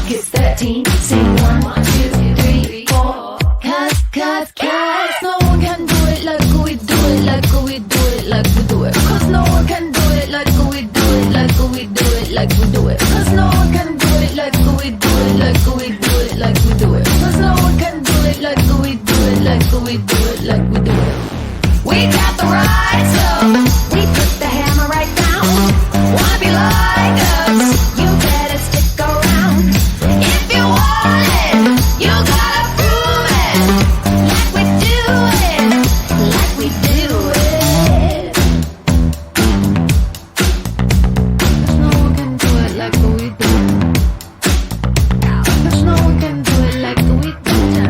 clock is 13. Sing 1, 2, 3, 4. Cause no one can do it like we do it, like we do it, like we do it. Cause no one can do it like we do it, like we do it, like we do it. Cause no one can do it like we do it, like we do it, like we do it. Cause no one can do it like we do it, like we do it, like we do it. We got the right, so we put the hammer right down. Wanna be like us? You better stick around. If you want it, you gotta prove it. Like we do it, like we do it. Cause no one can do it like we do it. Cause no one can do it like we do it.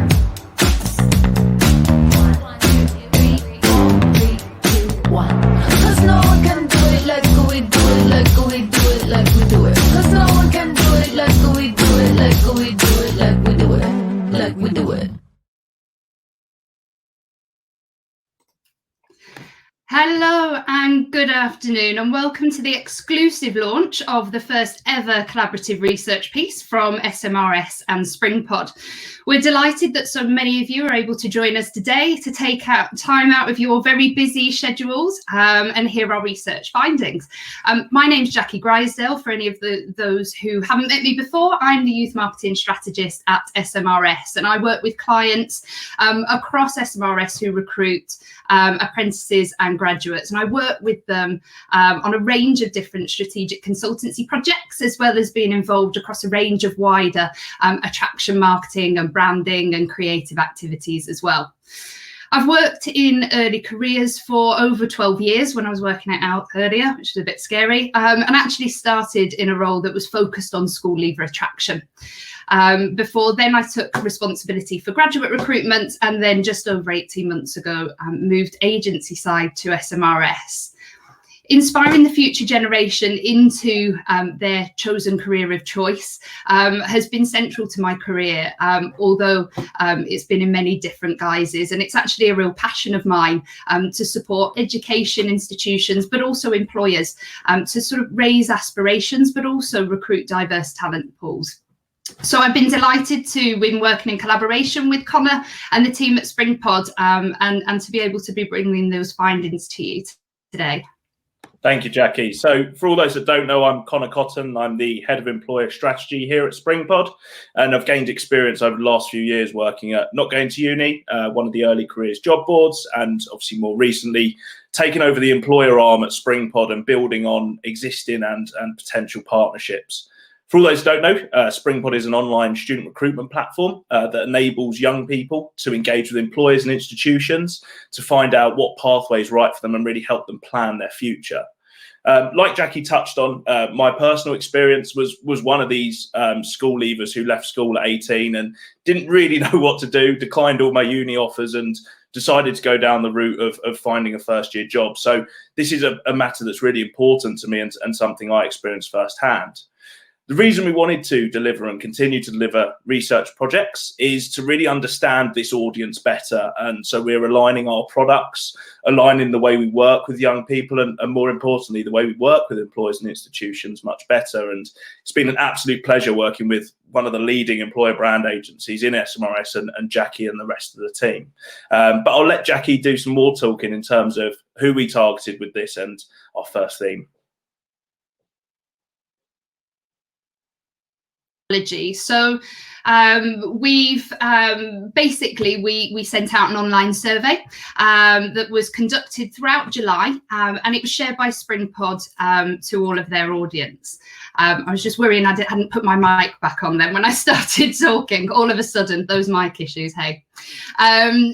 1, 2, 3, 4, 3, 2, 1. Cause no one can do it like we do it, like we do it, like we do it. Cause no one can do it like we do it, like we do it, like we do it, like we do it. Hello and good afternoon, and welcome to the exclusive launch of the first ever collaborative research piece from SMRS and Springpod. We're delighted that so many of you are able to join us today to take out time out of your very busy schedules and hear our research findings. My name's Jackie Grisdale. For any of those who haven't met me before, I'm the Youth Marketing Strategist at SMRS, and I work with clients across SMRS who recruit apprentices and graduates, and I work with them on a range of different strategic consultancy projects, as well as being involved across a range of wider attraction marketing and branding and creative activities as well. I've worked in early careers for over 12 years when I was working it out earlier, which is a bit scary, and actually started in a role that was focused on school leaver attraction. Before then, I took responsibility for graduate recruitment, and then just over 18 months ago, moved agency side to SMRS. Inspiring the future generation into their chosen career of choice has been central to my career, although it's been in many different guises. And it's actually a real passion of mine to support education institutions, but also employers to sort of raise aspirations, but also recruit diverse talent pools. So I've been delighted to be working in collaboration with Connor and the team at Springpod and to be able to be bringing those findings to you today. Thank you, Jackie. So for all those that don't know, I'm Connor Cotton. I'm the Head of Employer Strategy here at Springpod, and I've gained experience over the last few years working at Not Going to Uni, one of the early careers job boards, and obviously more recently taking over the employer arm at Springpod and building on existing and potential partnerships. For all those who don't know, Springpod is an online student recruitment platform that enables young people to engage with employers and institutions to find out what pathway is right for them and really help them plan their future. Like Jackie touched on, my personal experience was one of these school leavers who left school at 18 and didn't really know what to do, declined all my uni offers and decided to go down the route of finding a first year job. So this is a matter that's really important to me and something I experienced firsthand. The reason we wanted to deliver and continue to deliver research projects is to really understand this audience better. And so we're aligning our products, aligning the way we work with young people, and more importantly, the way we work with employers and institutions much better. And it's been an absolute pleasure working with one of the leading employer brand agencies in SMRS and Jackie and the rest of the team. But I'll let Jackie do some more talking in terms of who we targeted with this and our first theme. So we've basically we sent out an online survey that was conducted throughout July, and it was shared by Springpod to all of their audience. I was just worrying I hadn't put my mic back on then when I started talking. All of a sudden, those mic issues, hey.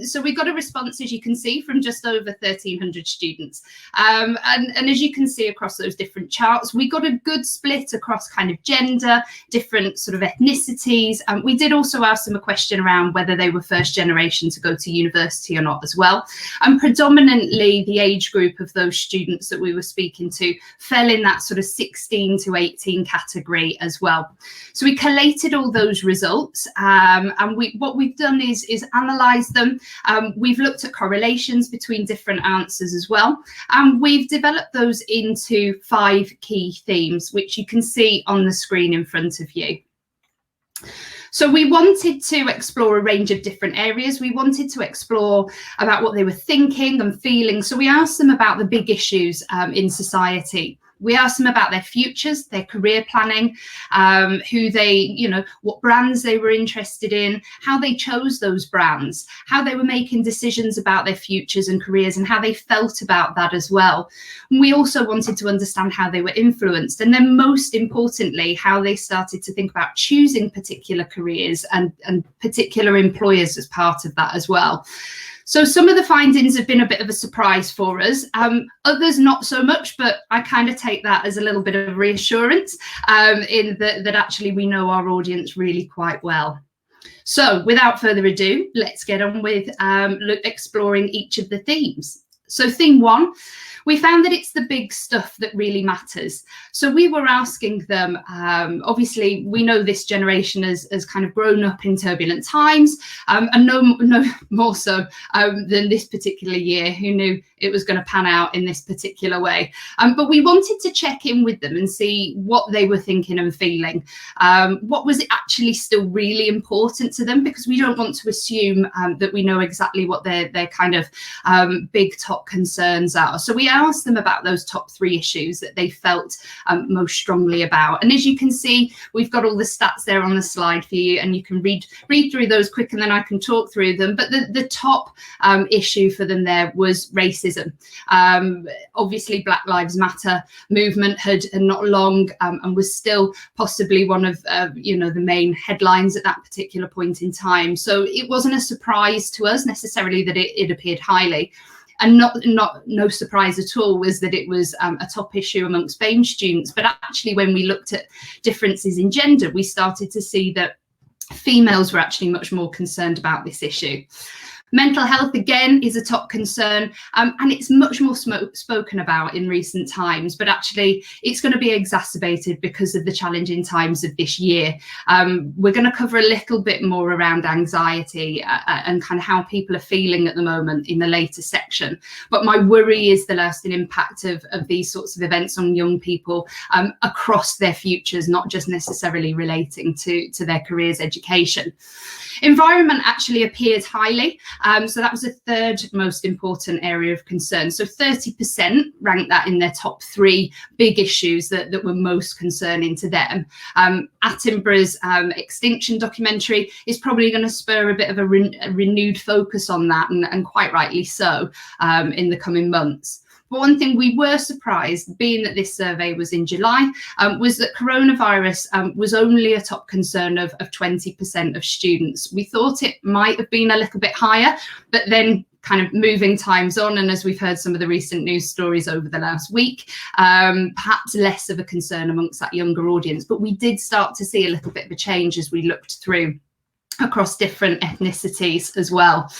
So we got a response, as you can see, from just over 1,300 students. And as you can see across those different charts, we got a good split across kind of gender, different sort of ethnicities. We did also ask them a question around whether they were first generation to go to university or not as well. And predominantly the age group of those students that we were speaking to fell in that sort of 16 to 18 category as well. So we collated all those results, and what we've done is analyze them. We've looked at correlations between different answers as well, and we've developed those into 5 key themes, which you can see on the screen in front of you. So we wanted to explore a range of different areas. We wanted to explore about what they were thinking and feeling. So we asked them about the big issues in society. We asked them about their futures, their career planning, who they, what brands they were interested in, how they chose those brands, how they were making decisions about their futures and careers, and how they felt about that as well. And we also wanted to understand how they were influenced, and then most importantly, how they started to think about choosing particular careers and particular employers as part of that as well. So some of the findings have been a bit of a surprise for us, others not so much, but I kind of take that as a little bit of reassurance in that actually we know our audience really quite well. So without further ado, let's get on with exploring each of the themes. So theme 1, we found that it's the big stuff that really matters. So we were asking them, obviously, we know this generation has kind of grown up in turbulent times, and no more so than this particular year, who knew it was going to pan out in this particular way. But we wanted to check in with them and see what they were thinking and feeling. What was actually still really important to them, because we don't want to assume that we know exactly what their kind of big top concerns are. So we asked them about those top 3 issues that they felt most strongly about. And as you can see, we've got all the stats there on the slide for you, and you can read through those quick, and then I can talk through them. But the top issue for them there was racism. Obviously, Black Lives Matter movement had not long and was still possibly one of the main headlines at that particular point in time. So it wasn't a surprise to us necessarily that it appeared highly. And no surprise at all was that it was a top issue amongst BAME students. But actually, when we looked at differences in gender, we started to see that females were actually much more concerned about this issue. Mental health, again, is a top concern, and it's much more spoken about in recent times, but actually it's going to be exacerbated because of the challenging times of this year. We're going to cover a little bit more around anxiety and kind of how people are feeling at the moment in the later section. But my worry is the lasting impact of these sorts of events on young people across their futures, not just necessarily relating to their careers, education. Environment actually appeared highly. So that was the 3rd most important area of concern. So 30% ranked that in their top 3 big issues that were most concerning to them. Attenborough's extinction documentary is probably going to spur a bit of a renewed focus on that, and quite rightly so, in the coming months. But one thing we were surprised, being that this survey was in July, was that coronavirus was only a top concern of 20% of students. We thought it might have been a little bit higher, but then kind of moving times on, and as we've heard some of the recent news stories over the last week, perhaps less of a concern amongst that younger audience. But we did start to see a little bit of a change as we looked through across different ethnicities as well.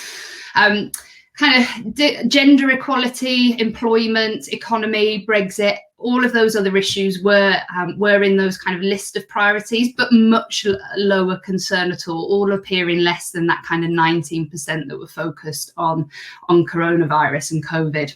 Kind of gender equality, employment, economy, Brexit, all of those other issues were in those kind of list of priorities, but much lower concern at all appearing less than that kind of 19% that were focused on coronavirus and COVID.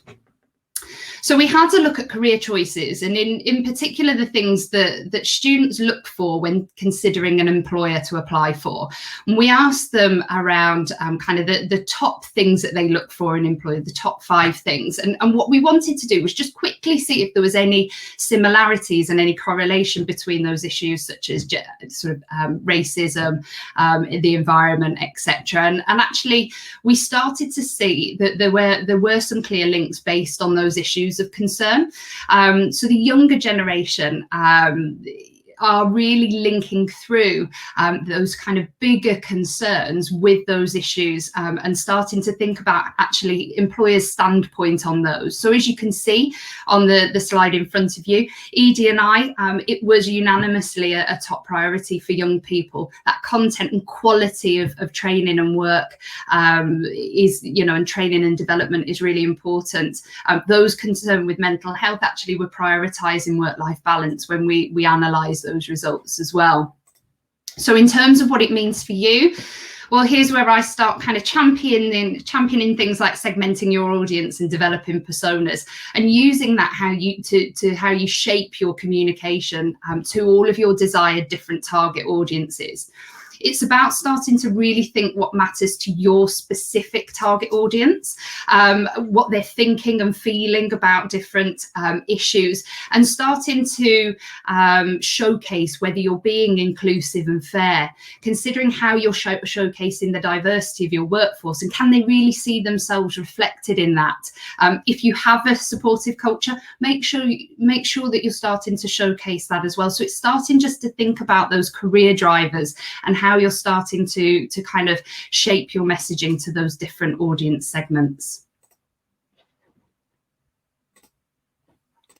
So we had to look at career choices, and in particular the things that students look for when considering an employer to apply for. And we asked them around kind of the top things that they look for in an employer, the top 5 things. And what we wanted to do was just quickly see if there was any similarities and any correlation between those issues, such as racism, the environment, etc. And actually, we started to see that there were some clear links based on those issues of concern. So the younger generation are really linking through those kind of bigger concerns with those issues, and starting to think about actually employers' standpoint on those. So as you can see on the slide in front of you, ED&I, it was unanimously a top priority for young people. That content and quality of training and work is, and training and development is really important. Those concerned with mental health actually were prioritising work-life balance when we analysed those results as well. So in terms of what it means for you, well, here's where I start kind of championing things like segmenting your audience and developing personas, and using that how you shape your communication to all of your desired different target audiences. It's about starting to really think what matters to your specific target audience, what they're thinking and feeling about different issues, and starting to showcase whether you're being inclusive and fair, considering how you're showcasing the diversity of your workforce, and can they really see themselves reflected in that. If you have a supportive culture, make sure that you're starting to showcase that as well. So it's starting just to think about those career drivers and how you're starting to kind of shape your messaging to those different audience segments.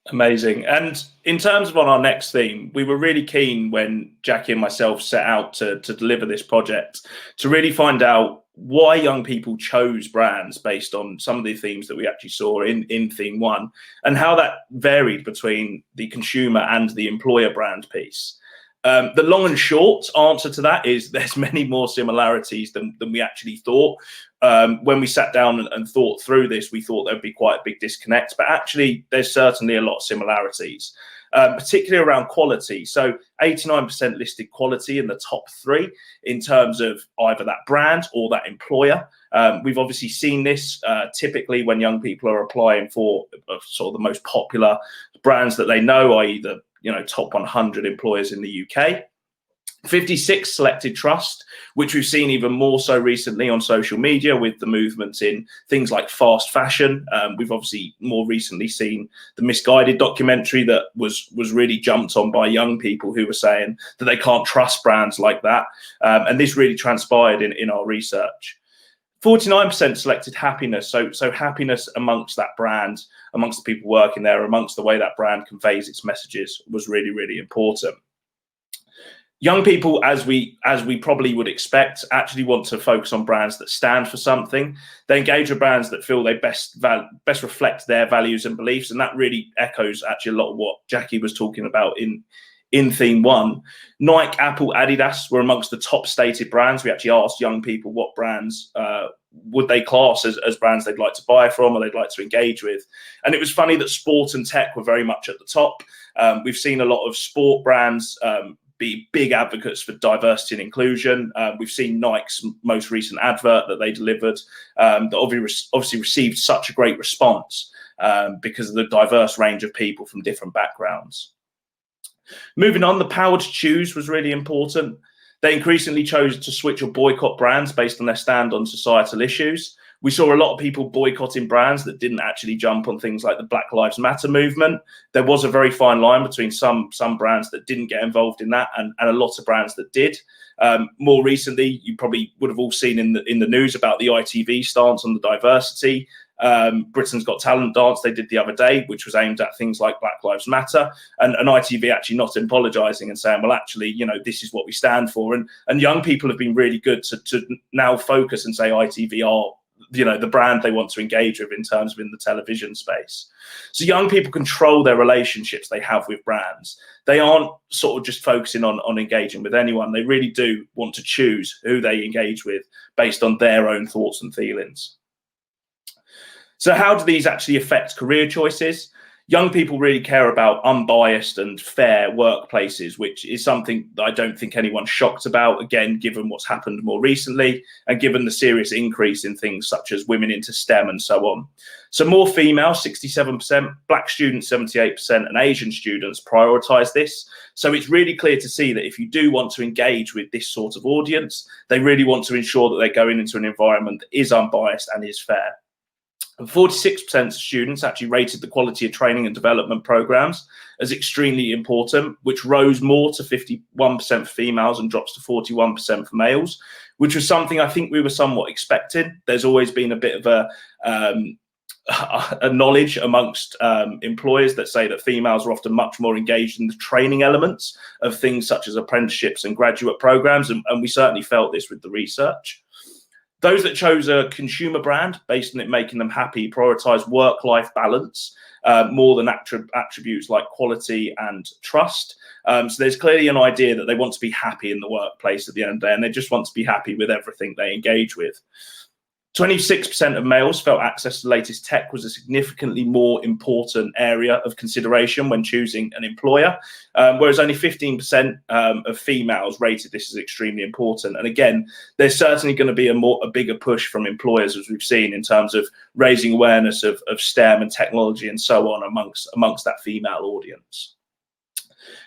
Amazing. And in terms of on our next theme, we were really keen when Jackie and myself set out to deliver this project to really find out why young people chose brands based on some of the themes that we actually saw in theme one, and how that varied between the consumer and the employer brand piece. The long and short answer to that is there's many more similarities than we actually thought. When we sat down and thought through this, we thought there'd be quite a big disconnect, but actually there's certainly a lot of similarities, particularly around quality. So 89% listed quality in the top 3 in terms of either that brand or that employer. We've obviously seen this typically when young people are applying for sort of the most popular brands that they know, i.e. the top 100 employers in the UK. 56 selected trust, which we've seen even more so recently on social media with the movements in things like fast fashion. We've obviously more recently seen the Misguided documentary that was really jumped on by young people who were saying that they can't trust brands like that. And this really transpired in our research. 49% selected happiness. So happiness amongst that brand, amongst the people working there, amongst the way that brand conveys its messages was really, really important. Young people, as we probably would expect, actually want to focus on brands that stand for something. They engage with brands that feel they best reflect their values and beliefs, and that really echoes actually a lot of what Jackie was talking about in theme one. Nike, Apple, Adidas were amongst the top stated brands. We actually asked young people what brands would they class as brands they'd like to buy from or they'd like to engage with. And it was funny that sport and tech were very much at the top. We've seen a lot of sport brands be big advocates for diversity and inclusion. We've seen Nike's most recent advert that they delivered that obviously received such a great response because of the diverse range of people from different backgrounds. Moving on, the power to choose was really important. They increasingly chose to switch or boycott brands based on their stand on societal issues. We saw a lot of people boycotting brands that didn't actually jump on things like the Black Lives Matter movement. There was a very fine line between some brands that didn't get involved in that and a lot of brands that did. More recently, you probably would have all seen in the news about the ITV stance on the diversity. Britain's Got Talent dance they did the other day, which was aimed at things like Black Lives Matter, and ITV actually not apologising and saying, well, actually, this is what we stand for. And young people have been really good to now focus and say ITV are the brand they want to engage with in terms of in the television space. So young people control their relationships they have with brands. They aren't sort of just focusing on engaging with anyone. They really do want to choose who they engage with based on their own thoughts and feelings. So how do these actually affect career choices? Young people really care about unbiased and fair workplaces, which is something that I don't think anyone's shocked about, again, given what's happened more recently and given the serious increase in things such as women into STEM and so on. So more female, 67%, Black students, 78%, and Asian students prioritise this. So it's really clear to see that if you do want to engage with this sort of audience, they really want to ensure that they're going into an environment that is unbiased and is fair. And 46% of students actually rated the quality of training and development programs as extremely important, which rose more to 51% for females and drops to 41% for males, which was something I think we were somewhat expecting. There's always been a bit of a knowledge amongst employers that say that females are often much more engaged in the training elements of things such as apprenticeships and graduate programs, and we certainly felt this with the research. Those that chose a consumer brand based on it making them happy prioritise work-life balance more than attributes like quality and trust. So there's clearly an idea that they want to be happy in the workplace at the end of the day, and they just want to be happy with everything they engage with. 26% of males felt access to the latest tech was a significantly more important area of consideration when choosing an employer, whereas only 15% of females rated this as extremely important. And again, there's certainly going to be a bigger push from employers, as we've seen, in terms of raising awareness of STEM and technology and so on amongst that female audience.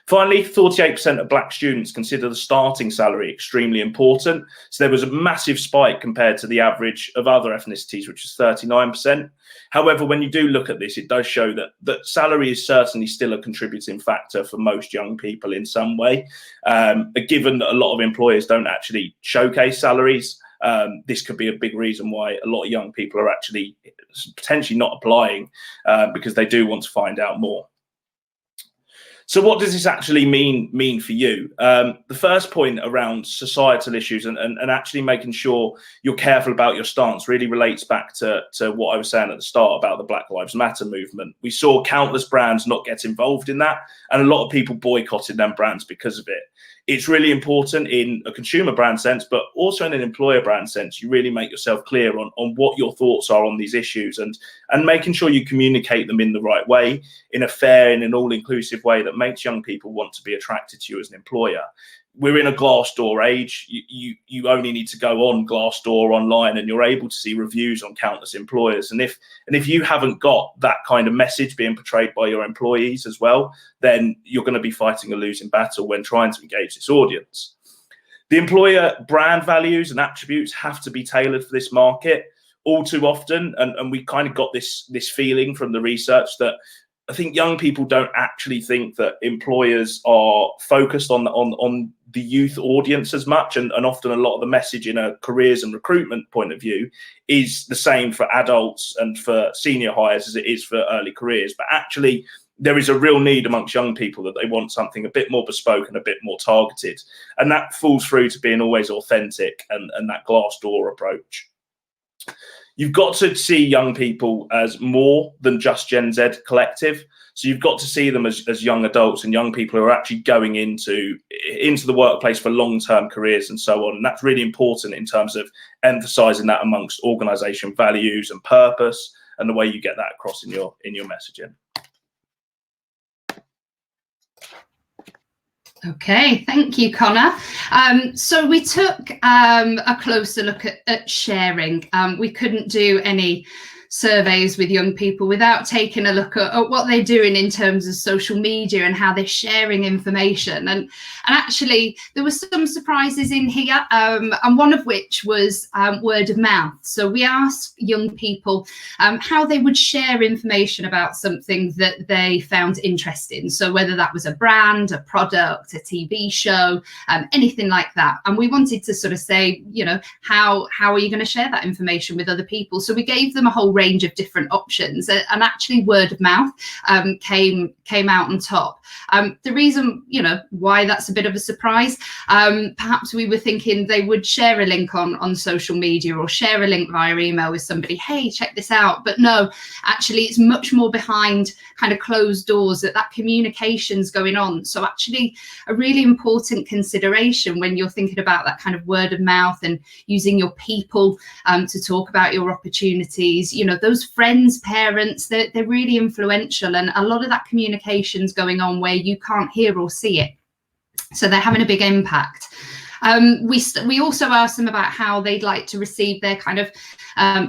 Finally, 48% of black students consider the starting salary extremely important. So there was a massive spike compared to the average of other ethnicities, which is 39%. However, when you do look at this, it does show that salary is certainly still a contributing factor for most young people in some way. Given that a lot of employers don't actually showcase salaries, this could be a big reason why a lot of young people are actually potentially not applying because they do want to find out more. So what does this actually mean for you? The first point around societal issues and actually making sure you're careful about your stance really relates back to what I was saying at the start about the Black Lives Matter movement. We saw countless brands not get involved in that, and a lot of people boycotted them brands because of it. It's really important in a consumer brand sense, but also in an employer brand sense, you really make yourself clear on what your thoughts are on these issues and making sure you communicate them in the right way, in a fair and an all-inclusive way that makes young people want to be attracted to you as an employer. We're in a Glassdoor age. You only need to go on Glassdoor online and you're able to see reviews on countless employers. And if you haven't got that kind of message being portrayed by your employees as well, then you're going to be fighting a losing battle when trying to engage this audience. The employer brand values and attributes have to be tailored for this market. All too often, and we kind of got this feeling from the research that I think young people don't actually think that employers are focused on the youth audience as much, and often a lot of the message in a careers and recruitment point of view is the same for adults and for senior hires as it is for early careers. But actually, there is a real need amongst young people that they want something a bit more bespoke and a bit more targeted, and that falls through to being always authentic and that Glassdoor approach. You've got to see young people as more than just Gen Z collective. So you've got to see them as young adults and young people who are actually going into the workplace for long-term careers and so on. And that's really important in terms of emphasizing that amongst organization values and purpose and the way you get that across in your messaging. Okay, thank you, Connor. So we took a closer look at sharing. We couldn't do any surveys with young people without taking a look at what they're doing in terms of social media and how they're sharing information. And actually, there were some surprises in here, and one of which was word of mouth. So we asked young people how they would share information about something that they found interesting. So whether that was a brand, a product, a TV show, anything like that. And we wanted to sort of say, you know, how are you going to share that information with other people? So we gave them a whole range of different options, and actually word of mouth came out on top. The reason, you know, why that's a bit of a surprise, perhaps we were thinking they would share a link on social media or share a link via email with somebody, hey, check this out. But no, actually it's much more behind kind of closed doors, that communication's going on. So actually a really important consideration when you're thinking about that kind of word of mouth and using your people to talk about your opportunities. You know, those friends, parents, they're really influential, and a lot of that communication's going on where you can't hear or see it. So they're having a big impact. We also asked them about how they'd like to receive their kind of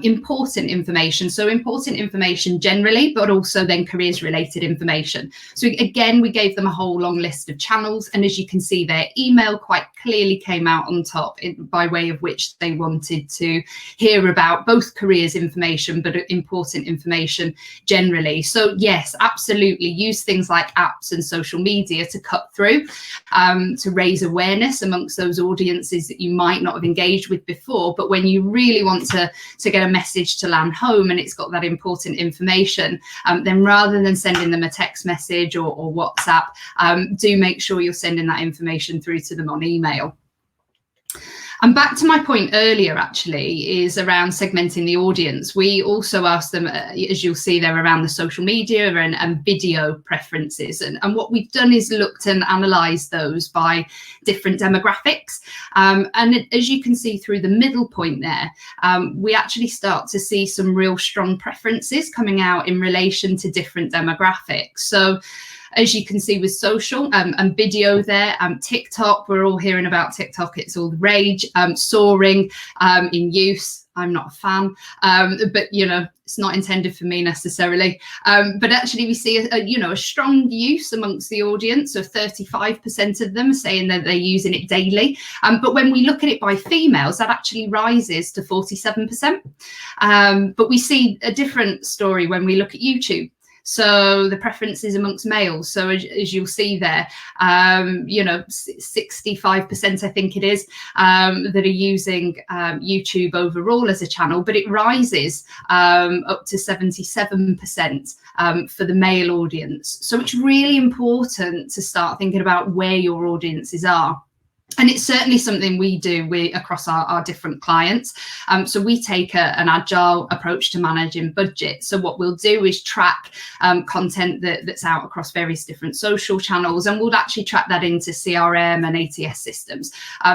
important information. So important information generally, but also then careers related information. So again, we gave them a whole long list of channels. And as you can see, their email quite clearly came out on top by way of which they wanted to hear about both careers information, but important information generally. So yes, absolutely use things like apps and social media to cut through, to raise awareness amongst those audiences that you might not have engaged with before. But when you really want to get a message to land home and it's got that important information, then rather than sending them a text message or WhatsApp, do make sure you're sending that information through to them on email. And back to my point earlier, actually, is around segmenting the audience. We also asked them, as you'll see there, around the social media and video preferences. And what we've done is looked and analysed those by different demographics. And as you can see through the middle point there, we actually start to see some real strong preferences coming out in relation to different demographics. So as you can see with social and video there, TikTok, we're all hearing about TikTok, it's all the rage, soaring in use. I'm not a fan, but you know, it's not intended for me necessarily. But actually we see a strong use amongst the audience. So 35% of them are saying that they're using it daily. But when we look at it by females, that actually rises to 47%. But we see a different story when we look at YouTube. So the preferences amongst males. So as you'll see there, 65%, I think it is, that are using YouTube overall as a channel, but it rises up to 77% for the male audience. So it's really important to start thinking about where your audiences are. And it's certainly something we do across our different clients. So we take an agile approach to managing budget. So what we'll do is track content that's out across various different social channels, and we'll actually track that into CRM and ATS systems.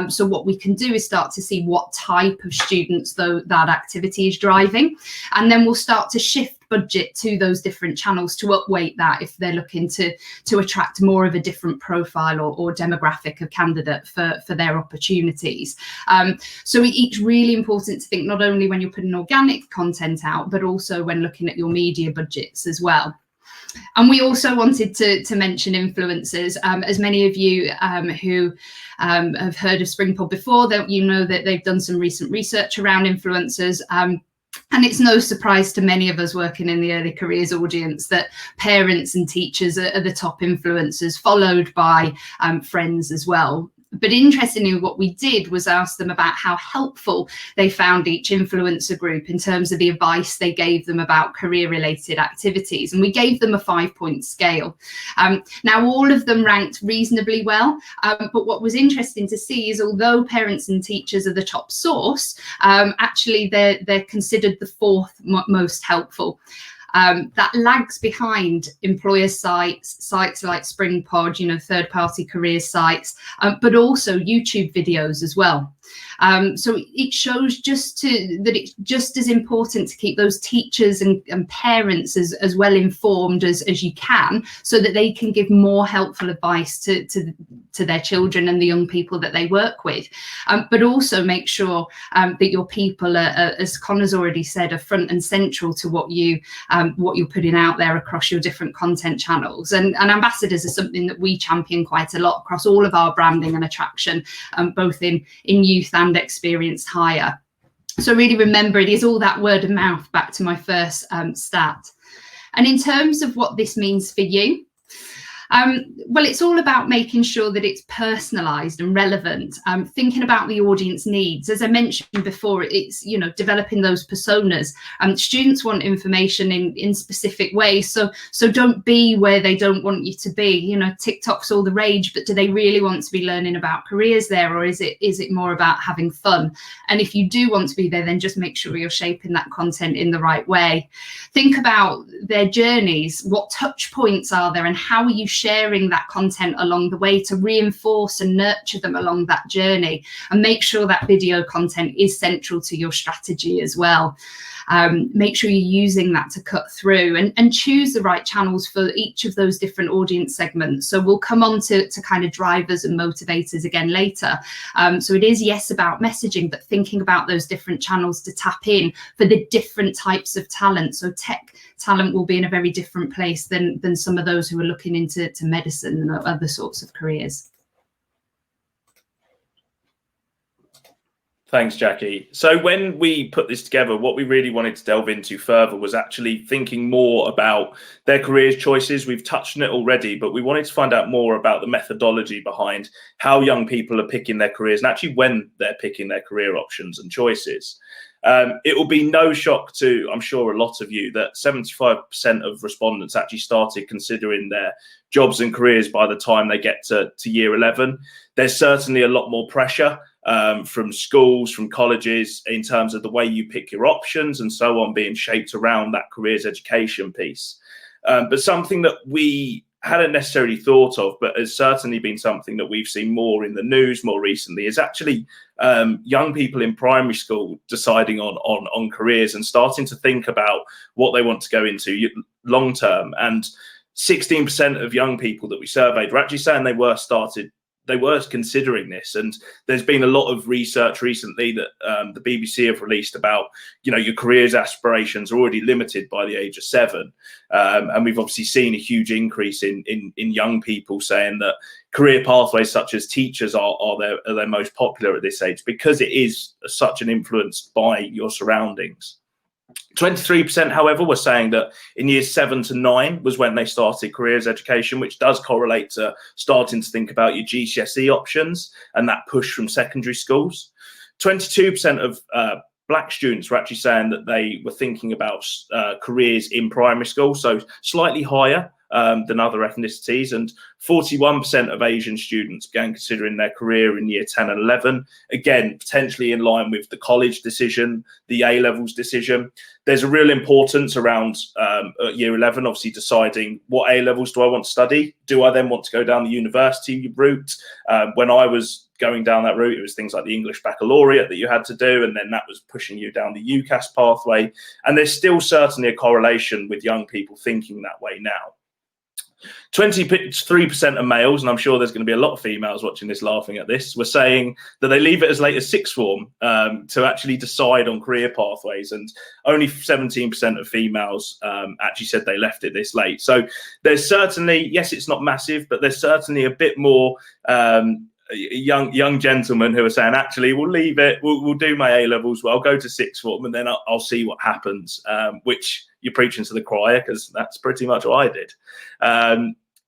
So what we can do is start to see what type of students that activity is driving, and then we'll start to shift budget to those different channels to upweight that if they're looking to attract more of a different profile or demographic of candidate for their opportunities. So it's really important to think not only when you're putting organic content out, but also when looking at your media budgets as well. And we also wanted to mention influencers. As many of you who have heard of Springpod before, that you know that they've done some recent research around influencers. And it's no surprise to many of us working in the early careers audience that parents and teachers are the top influencers, followed by friends as well. But interestingly, what we did was ask them about how helpful they found each influencer group in terms of the advice they gave them about career-related activities. And we gave them a 5-point scale. Now, all of them ranked reasonably well. But what was interesting to see is although parents and teachers are the top source, actually they're considered the fourth most helpful. That lags behind employer sites like Springpod, third-party career sites, but also YouTube videos as well. So it shows that it's just as important to keep those teachers and parents as well informed as you can, so that they can give more helpful advice to their children and the young people that they work with. But also make sure that your people are, as Connor's already said, are front and central to what you're putting out there across your different content channels. And ambassadors are something that we champion quite a lot across all of our branding and attraction, both in youth and experienced hire. So really remember, it is all that word of mouth, back to my first stat. And in terms of what this means for you, well, it's all about making sure that it's personalised and relevant, thinking about the audience needs. As I mentioned before, it's, developing those personas. Students want information in specific ways, so don't be where they don't want you to be. TikTok's all the rage, but do they really want to be learning about careers there, or is it more about having fun? And if you do want to be there, then just make sure you're shaping that content in the right way. Think about their journeys. What touch points are there, and how are you sharing that content along the way to reinforce and nurture them along that journey? And make sure that video content is central to your strategy as well. Make sure you're using that to cut through, and choose the right channels for each of those different audience segments. So we'll come on to kind of drivers and motivators again later. So it is, yes, about messaging, but thinking about those different channels to tap in for the different types of talent. So tech talent will be in a very different place than some of those who are looking into medicine and other sorts of careers. Thanks, Jackie. So when we put this together, what we really wanted to delve into further was actually thinking more about their careers choices. We've touched on it already, but we wanted to find out more about the methodology behind how young people are picking their careers, and actually when they're picking their career options and choices. It will be no shock to, I'm sure, a lot of you that 75% of respondents actually started considering their jobs and careers by the time they get to year 11. There's certainly a lot more pressure from schools, from colleges, in terms of the way you pick your options and so on, being shaped around that careers education piece. But something that we hadn't necessarily thought of, but has certainly been something that we've seen more in the news more recently, is actually young people in primary school deciding on careers and starting to think about what they want to go into long term. And 16% of young people that we surveyed were actually saying they were considering this. And there's been a lot of research recently that the BBC have released about, your careers aspirations are already limited by the age of 7. And we've obviously seen a huge increase in young people saying that career pathways such as teachers are their most popular at this age, because it is such an influence by your surroundings. 23%, however, were saying that in years 7 to 9 was when they started careers education, which does correlate to starting to think about your GCSE options and that push from secondary schools. 22% of Black students were actually saying that they were thinking about careers in primary school, so slightly higher than other ethnicities, and 41% of Asian students began considering their career in year 10 and 11. Again, potentially in line with the college decision, the A-levels decision. There's a real importance around year 11, obviously deciding what A-levels do I want to study? Do I then want to go down the university route? When I was going down that route, it was things like the English baccalaureate that you had to do, and then that was pushing you down the UCAS pathway. And there's still certainly a correlation with young people thinking that way now. 23% of males, and I'm sure there's going to be a lot of females watching this laughing at this, were saying that they leave it as late as sixth form to actually decide on career pathways, and only 17% of females actually said they left it this late. So there's certainly, yes, it's not massive, but there's certainly a bit more young gentlemen who are saying, actually, we'll leave it, we'll do my A-levels, I'll go to sixth form, and then I'll see what happens, which you're preaching to the choir, because that's pretty much what I did.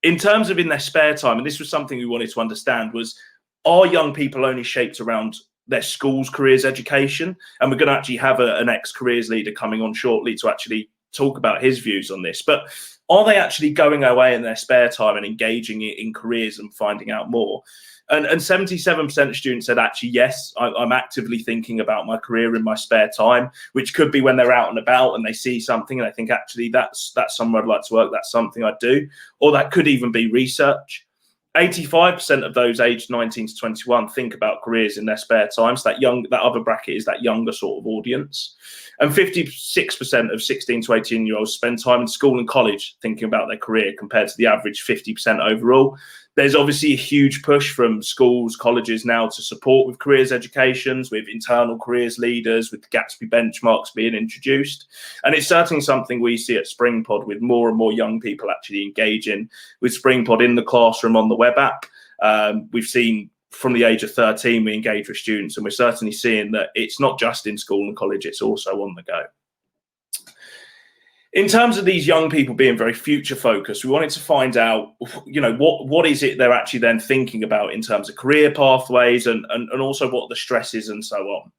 In terms of in their spare time, and this was something we wanted to understand, was, are young people only shaped around their school's careers education? And we're going to actually have an ex-careers leader coming on shortly to actually talk about his views on this. But are they actually going away in their spare time and engaging in careers and finding out more? And 77% of students said, actually, yes, I'm actively thinking about my career in my spare time, which could be when they're out and about and they see something and they think, actually, that's somewhere I'd like to work, that's something I'd do. Or that could even be research. 85% of those aged 19 to 21 think about careers in their spare time. So that other bracket is that younger sort of audience. And 56% of 16 to 18-year-olds spend time in school and college thinking about their career, compared to the average 50% overall. There's obviously a huge push from schools, colleges now to support with careers educations, with internal careers leaders, with Gatsby benchmarks being introduced. And it's certainly something we see at Springpod, with more and more young people actually engaging with Springpod in the classroom on the web app. We've seen from the age of 13, we engage with students, and we're certainly seeing that it's not just in school and college, it's also on the go. In terms of these young people being very future focused, we wanted to find out, what is it they're actually then thinking about in terms of career pathways, and also what the stresses and so on.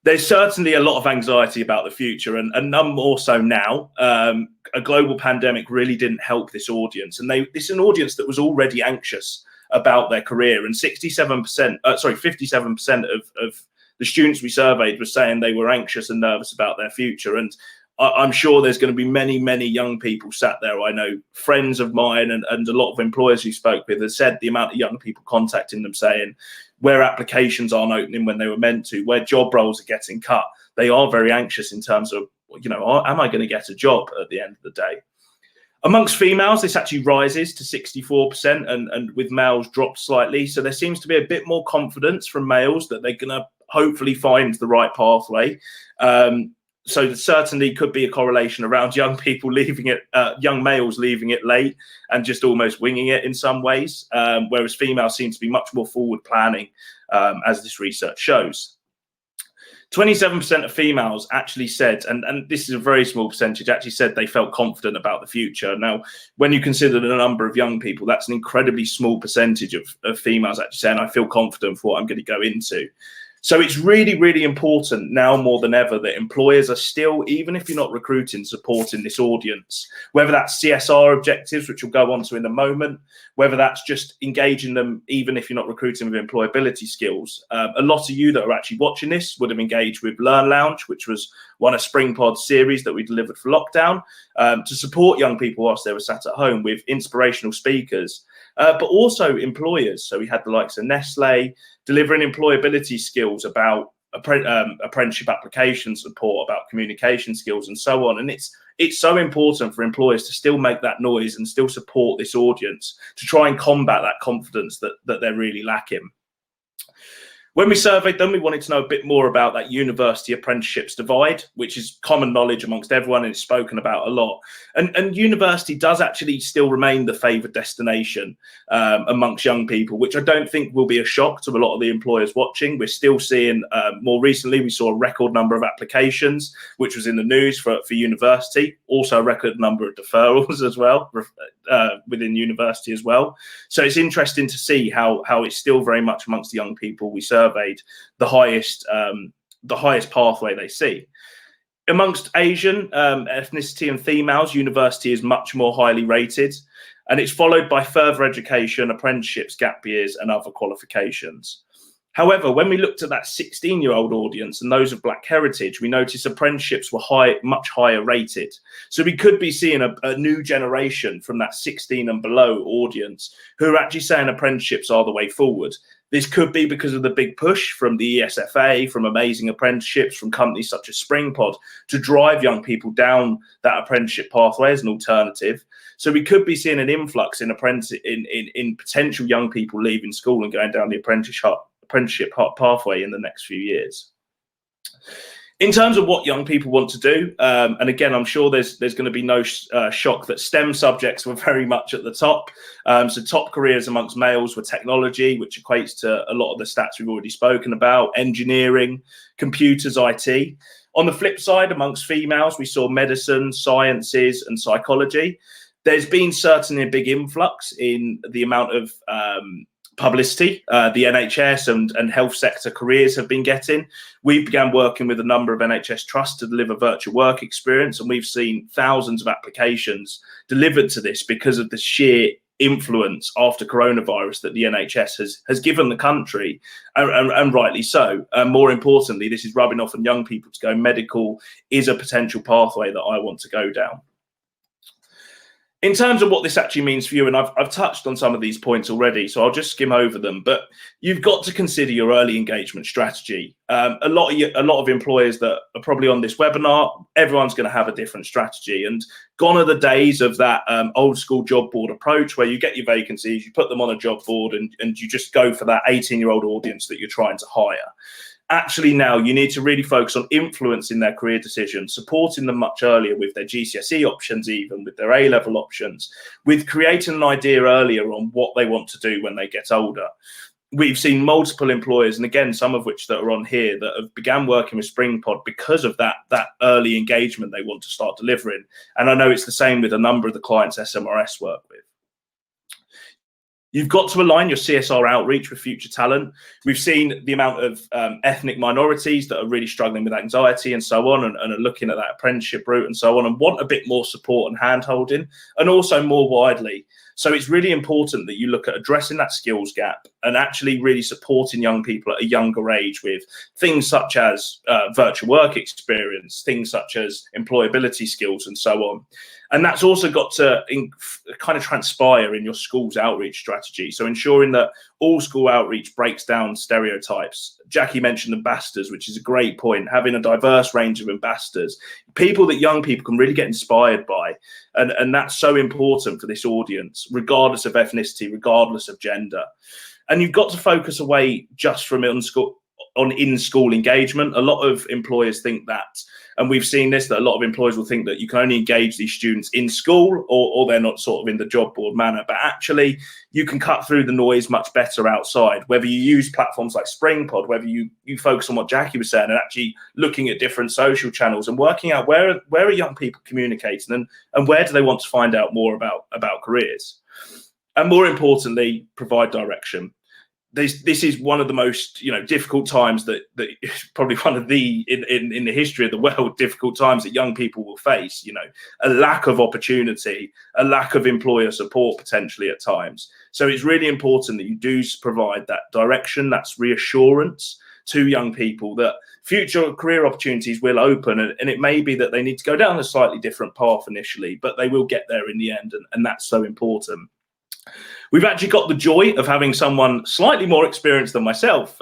There's certainly a lot of anxiety about the future, and none more so now. A global pandemic really didn't help this audience, and this is an audience that was already anxious about their career, and 57% of the students we surveyed were saying they were anxious and nervous about their future. And I'm sure there's going to be many, many young people sat there. I know friends of mine and a lot of employers who spoke with have said the amount of young people contacting them saying where applications aren't opening when they were meant to, where job roles are getting cut. They are very anxious in terms of, am I going to get a job at the end of the day? Amongst females, this actually rises to 64%, and with males dropped slightly. So there seems to be a bit more confidence from males that they're going to hopefully find the right pathway. So there certainly could be a correlation around young people leaving it, young males leaving it late and just almost winging it in some ways, whereas females seem to be much more forward planning, as this research shows. 27% of females actually said, and this is a very small percentage, actually said they felt confident about the future. Now, when you consider the number of young people, that's an incredibly small percentage of females actually saying, I feel confident for what I'm going to go into. So it's really, really important now more than ever that employers are still, even if you're not recruiting, supporting this audience, whether that's CSR objectives, which we'll go on to in a moment, whether that's just engaging them, even if you're not recruiting with employability skills. A lot of you that are actually watching this would have engaged with Learn Lounge, which was one of Springpod's series that we delivered for lockdown, to support young people whilst they were sat at home with inspirational speakers. But also employers. So we had the likes of Nestle delivering employability skills about apprenticeship application support, about communication skills and so on. And it's so important for employers to still make that noise and still support this audience to try and combat that confidence that they're really lacking. When we surveyed them, we wanted to know a bit more about that university apprenticeships divide, which is common knowledge amongst everyone and it's spoken about a lot. And university does actually still remain the favoured destination amongst young people, which I don't think will be a shock to a lot of the employers watching. We're still seeing, more recently, we saw a record number of applications, which was in the news for university, also a record number of deferrals as well, within university as well. So it's interesting to see how it's still very much amongst the young people we surveyed the highest pathway they see. Amongst Asian ethnicity and females, university is much more highly rated, and it's followed by further education, apprenticeships, gap years, and other qualifications. However, when we looked at that 16-year-old audience and those of Black heritage, we noticed apprenticeships were much higher rated. So we could be seeing a new generation from that 16 and below audience who are actually saying apprenticeships are the way forward. This could be because of the big push from the ESFA, from amazing apprenticeships, from companies such as Springpod to drive young people down that apprenticeship pathway as an alternative. So we could be seeing an influx in potential young people leaving school and going down the apprenticeship pathway in the next few years. In terms of what young people want to do, and again, I'm sure there's going to be no shock that STEM subjects were very much at the top. So top careers amongst males were technology, which equates to a lot of the stats we've already spoken about, engineering, computers, IT. On the flip side, amongst females, we saw medicine, sciences, and psychology. There's been certainly a big influx in the amount of publicity the NHS and health sector careers have been getting. We began working with a number of NHS trusts to deliver virtual work experience, and we've seen thousands of applications delivered to this because of the sheer influence after coronavirus that the NHS has given the country, and rightly so. More importantly, this is rubbing off on young people to go medical is a potential pathway that I want to go down. In terms of what this actually means for you, and I've touched on some of these points already, so I'll just skim over them, but you've got to consider your early engagement strategy. A lot of employers that are probably on this webinar, everyone's going to have a different strategy, and gone are the days of that old school job board approach where you get your vacancies, you put them on a job board and you just go for that 18-year-old audience that you're trying to hire. Actually, now you need to really focus on influencing their career decisions, supporting them much earlier with their GCSE options, even with their A-level options, with creating an idea earlier on what they want to do when they get older. We've seen multiple employers, and again, some of which that are on here, that have began working with Springpod because of that early engagement they want to start delivering. And I know it's the same with a number of the clients SMRS work with. You've got to align your CSR outreach with future talent. We've seen the amount of ethnic minorities that are really struggling with anxiety and so on, and are looking at that apprenticeship route and so on, and want a bit more support and hand-holding, and also more widely. So it's really important that you look at addressing that skills gap and actually really supporting young people at a younger age with things such as virtual work experience, things such as employability skills and so on. And that's also got to kind of transpire in your school's outreach strategy. So ensuring that all school outreach breaks down stereotypes. Jackie mentioned ambassadors, which is a great point, having a diverse range of ambassadors, people that young people can really get inspired by. And that's so important for this audience, regardless of ethnicity, regardless of gender. And you've got to focus away just from in-school engagement. A lot of employers think that, and we've seen this, that a lot of employers will think that you can only engage these students in school or they're not sort of in the job board manner. But actually, you can cut through the noise much better outside, whether you use platforms like Springpod, whether you focus on what Jackie was saying and actually looking at different social channels and working out where are young people communicating and where do they want to find out more about careers. And more importantly, provide direction. this is one of the most difficult times that probably one of the in the history of the world difficult times that young people will face. A lack of opportunity, a lack of employer support potentially at times. So it's really important that you do provide that direction, that's reassurance to young people that future career opportunities will open, and it may be that they need to go down a slightly different path initially, but they will get there in the end, and that's so important. We've actually got the joy of having someone slightly more experienced than myself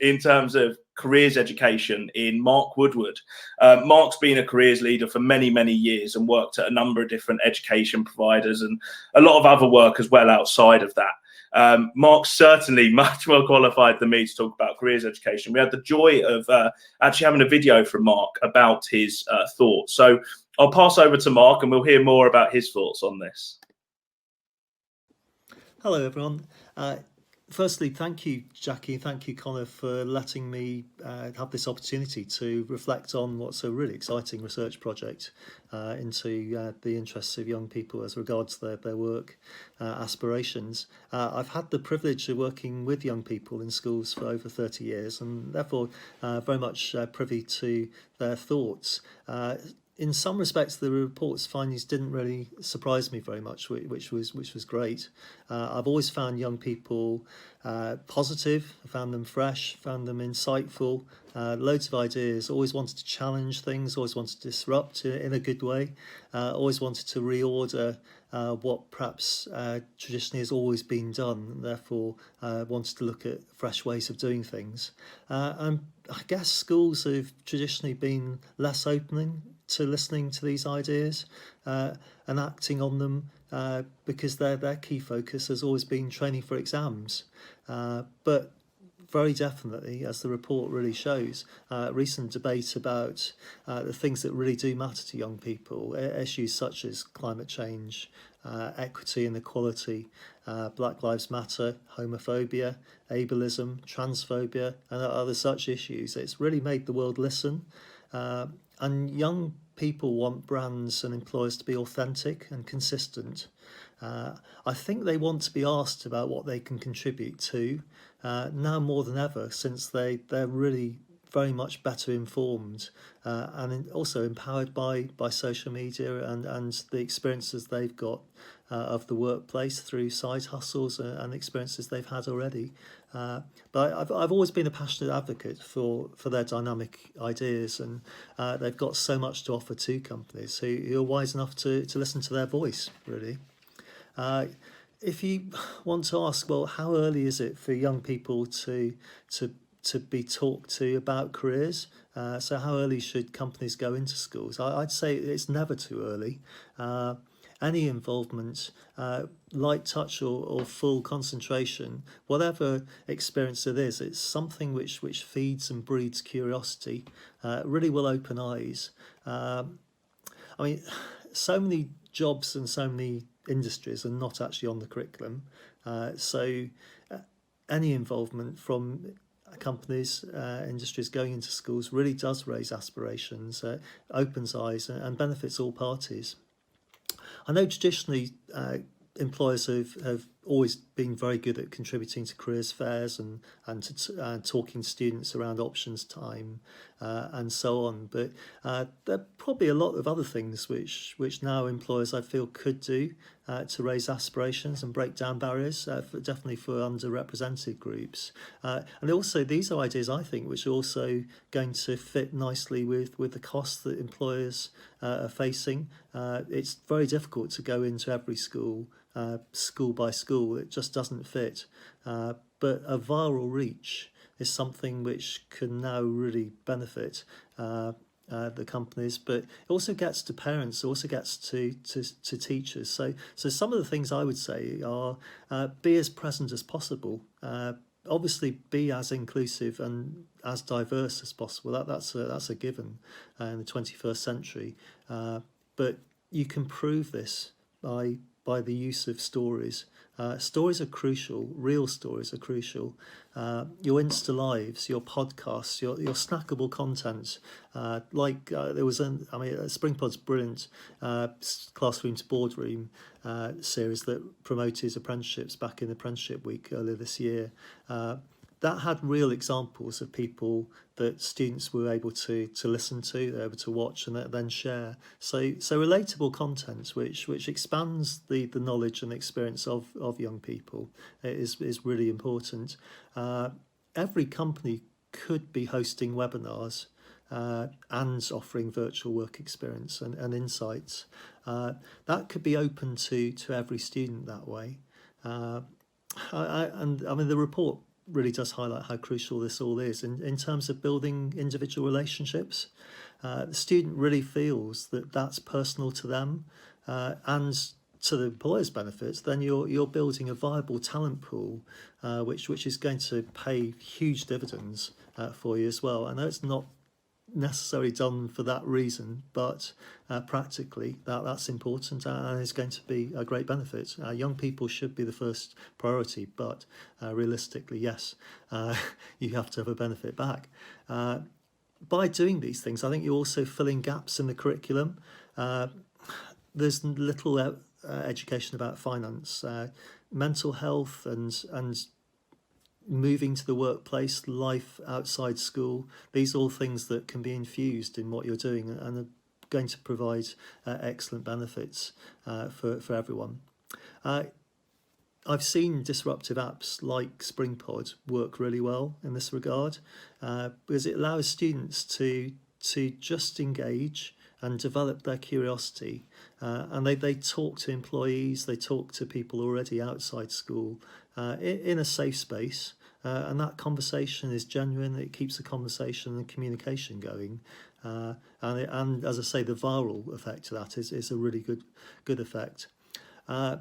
in terms of careers education in Mark Woodward. Mark's been a careers leader for many, many years and worked at a number of different education providers and a lot of other work as well outside of that. Mark's certainly much more qualified than me to talk about careers education. We had the joy of actually having a video from Mark about his thoughts. So I'll pass over to Mark and we'll hear more about his thoughts on this. Hello, everyone. Firstly, thank you, Jackie. Thank you, Connor, for letting me have this opportunity to reflect on what's a really exciting research project into the interests of young people as regards their work aspirations. I've had the privilege of working with young people in schools for over 30 years and therefore very much privy to their thoughts. In some respects, the report's findings didn't really surprise me very much, which was great. I've always found young people positive, found them fresh, found them insightful, loads of ideas, always wanted to challenge things, always wanted to disrupt in a good way, always wanted to reorder what perhaps traditionally has always been done, and therefore wanted to look at fresh ways of doing things. And I guess schools have traditionally been less opening to listening to these ideas and acting on them because their key focus has always been training for exams. But very definitely, as the report really shows, recent debate about the things that really do matter to young people, issues such as climate change, equity and equality, Black Lives Matter, homophobia, ableism, transphobia, and other such issues. It's really made the world listen. And young people want brands and employers to be authentic and consistent. I think they want to be asked about what they can contribute to now more than ever, since they're really very much better informed and also empowered by social media and the experiences they've got of the workplace through side hustles and experiences they've had already. But I've always been a passionate advocate for their dynamic ideas, and they've got so much to offer to companies who are wise enough to listen to their voice, really. If you want to ask, well, how early is it for young people to be talked to about careers? So how early should companies go into schools? I'd say it's never too early. Any involvement, light touch or full concentration, whatever experience it is, it's something which feeds and breeds curiosity, really will open eyes. I mean, so many jobs and so many industries are not actually on the curriculum. So any involvement from companies, industries going into schools really does raise aspirations, opens eyes and benefits all parties. I know traditionally employers have always been very good at contributing to careers fairs and to talking to students around options time and so on. But there are probably a lot of other things which now employers, I feel, could do to raise aspirations and break down barriers, definitely for underrepresented groups. And also, these are ideas, I think, which are also going to fit nicely with the costs that employers are facing. It's very difficult to go into every school, school by school. It just doesn't fit. But a viral reach is something which can now really benefit the companies, but it also gets to parents, it also gets to teachers. So some of the things I would say are be as present as possible. Obviously, be as inclusive and as diverse as possible. That's a given in the 21st century. But you can prove this by the use of stories Stories are crucial. Real stories are crucial. Your Insta Lives, your podcasts, your snackable content. There was Springpod's brilliant Classroom to Boardroom series that promoted apprenticeships back in Apprenticeship Week earlier this year. That had real examples of people that students were able to listen to, they're able to watch and then share. So relatable content which expands the knowledge and experience of young people is really important. Every company could be hosting webinars and offering virtual work experience and insights. That could be open to every student that way. The report really does highlight how crucial this all is in terms of building individual relationships. The student really feels that that's personal to them and to the employer's benefits. Then you're building a viable talent pool which is going to pay huge dividends for you as well. I know it's not necessarily done for that reason, but practically that's important and is going to be a great benefit. Young people should be the first priority, but realistically, yes, you have to have a benefit back. By doing these things, I think you're also filling gaps in the curriculum. There's little education about finance, mental health and moving to the workplace, life outside school. These are all things that can be infused in what you're doing and are going to provide excellent benefits for everyone. I've seen disruptive apps like Springpod work really well in this regard because it allows students to just engage and develop their curiosity, and they talk to employees, they talk to people already outside school in a safe space, and that conversation is genuine. It keeps the conversation and communication going, and as I say, the viral effect of that is a really good effect. If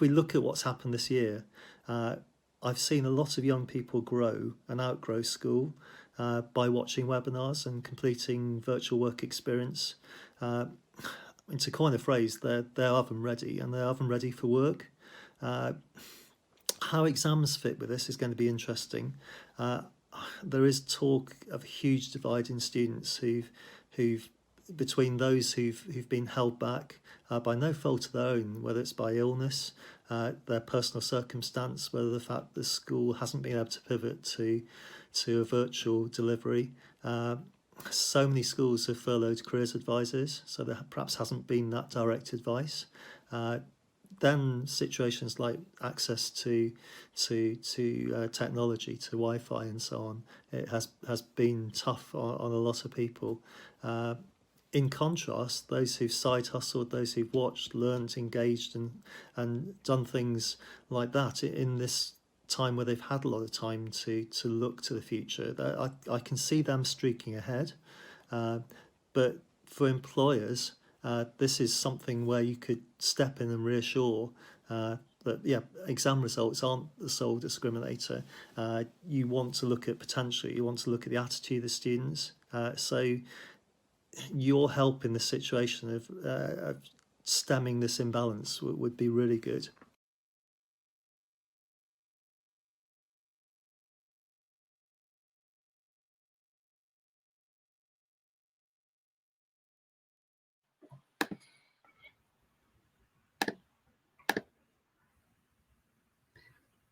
we look at what's happened this year, I've seen a lot of young people grow and outgrow school by watching webinars and completing virtual work experience. And to coin a phrase, they're oven ready, and they're oven ready for work. How exams fit with this is going to be interesting. There is talk of a huge divide in students who've between those who've been held back by no fault of their own, whether it's by illness, their personal circumstance, whether the fact the school hasn't been able to pivot to a virtual delivery. So many schools have furloughed careers advisors, so there perhaps hasn't been that direct advice. Then situations like access to technology, to Wi-Fi and so on, it has been tough on a lot of people. In contrast, those who've side hustled, those who've watched, learned, engaged and done things like that in this time where they've had a lot of time to look to the future, I can see them streaking ahead. But for employers, this is something where you could step in and reassure that exam results aren't the sole discriminator. You want to look at potential, you want to look at the attitude of the students. So your help in the situation of stemming this imbalance would be really good.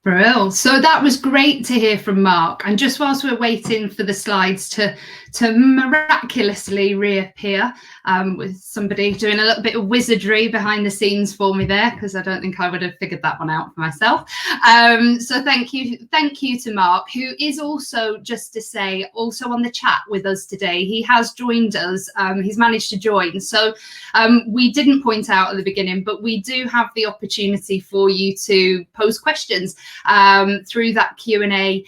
Brill. So that was great to hear from Mark. And just whilst we're waiting for the slides to miraculously reappear, with somebody doing a little bit of wizardry behind the scenes for me there, because I don't think I would have figured that one out for myself. So thank you to Mark, who is also, just to say, also on the chat with us today. He has joined us. He's managed to join. So we didn't point out at the beginning, but we do have the opportunity for you to pose questions through that Q&A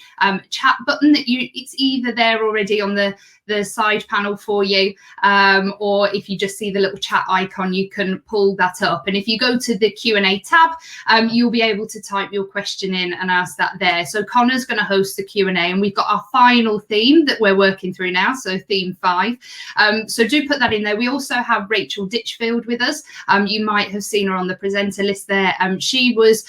chat button that it's either there already on the the side panel for you, or if you just see the little chat icon, you can pull that up. And if you go to the Q&A tab, you'll be able to type your question in and ask that there. So Connor's going to host the Q&A, and we've got our final theme that we're working through now, so theme 5. So do put that in there. We also have Rachel Ditchfield with us. You might have seen her on the presenter list there. She was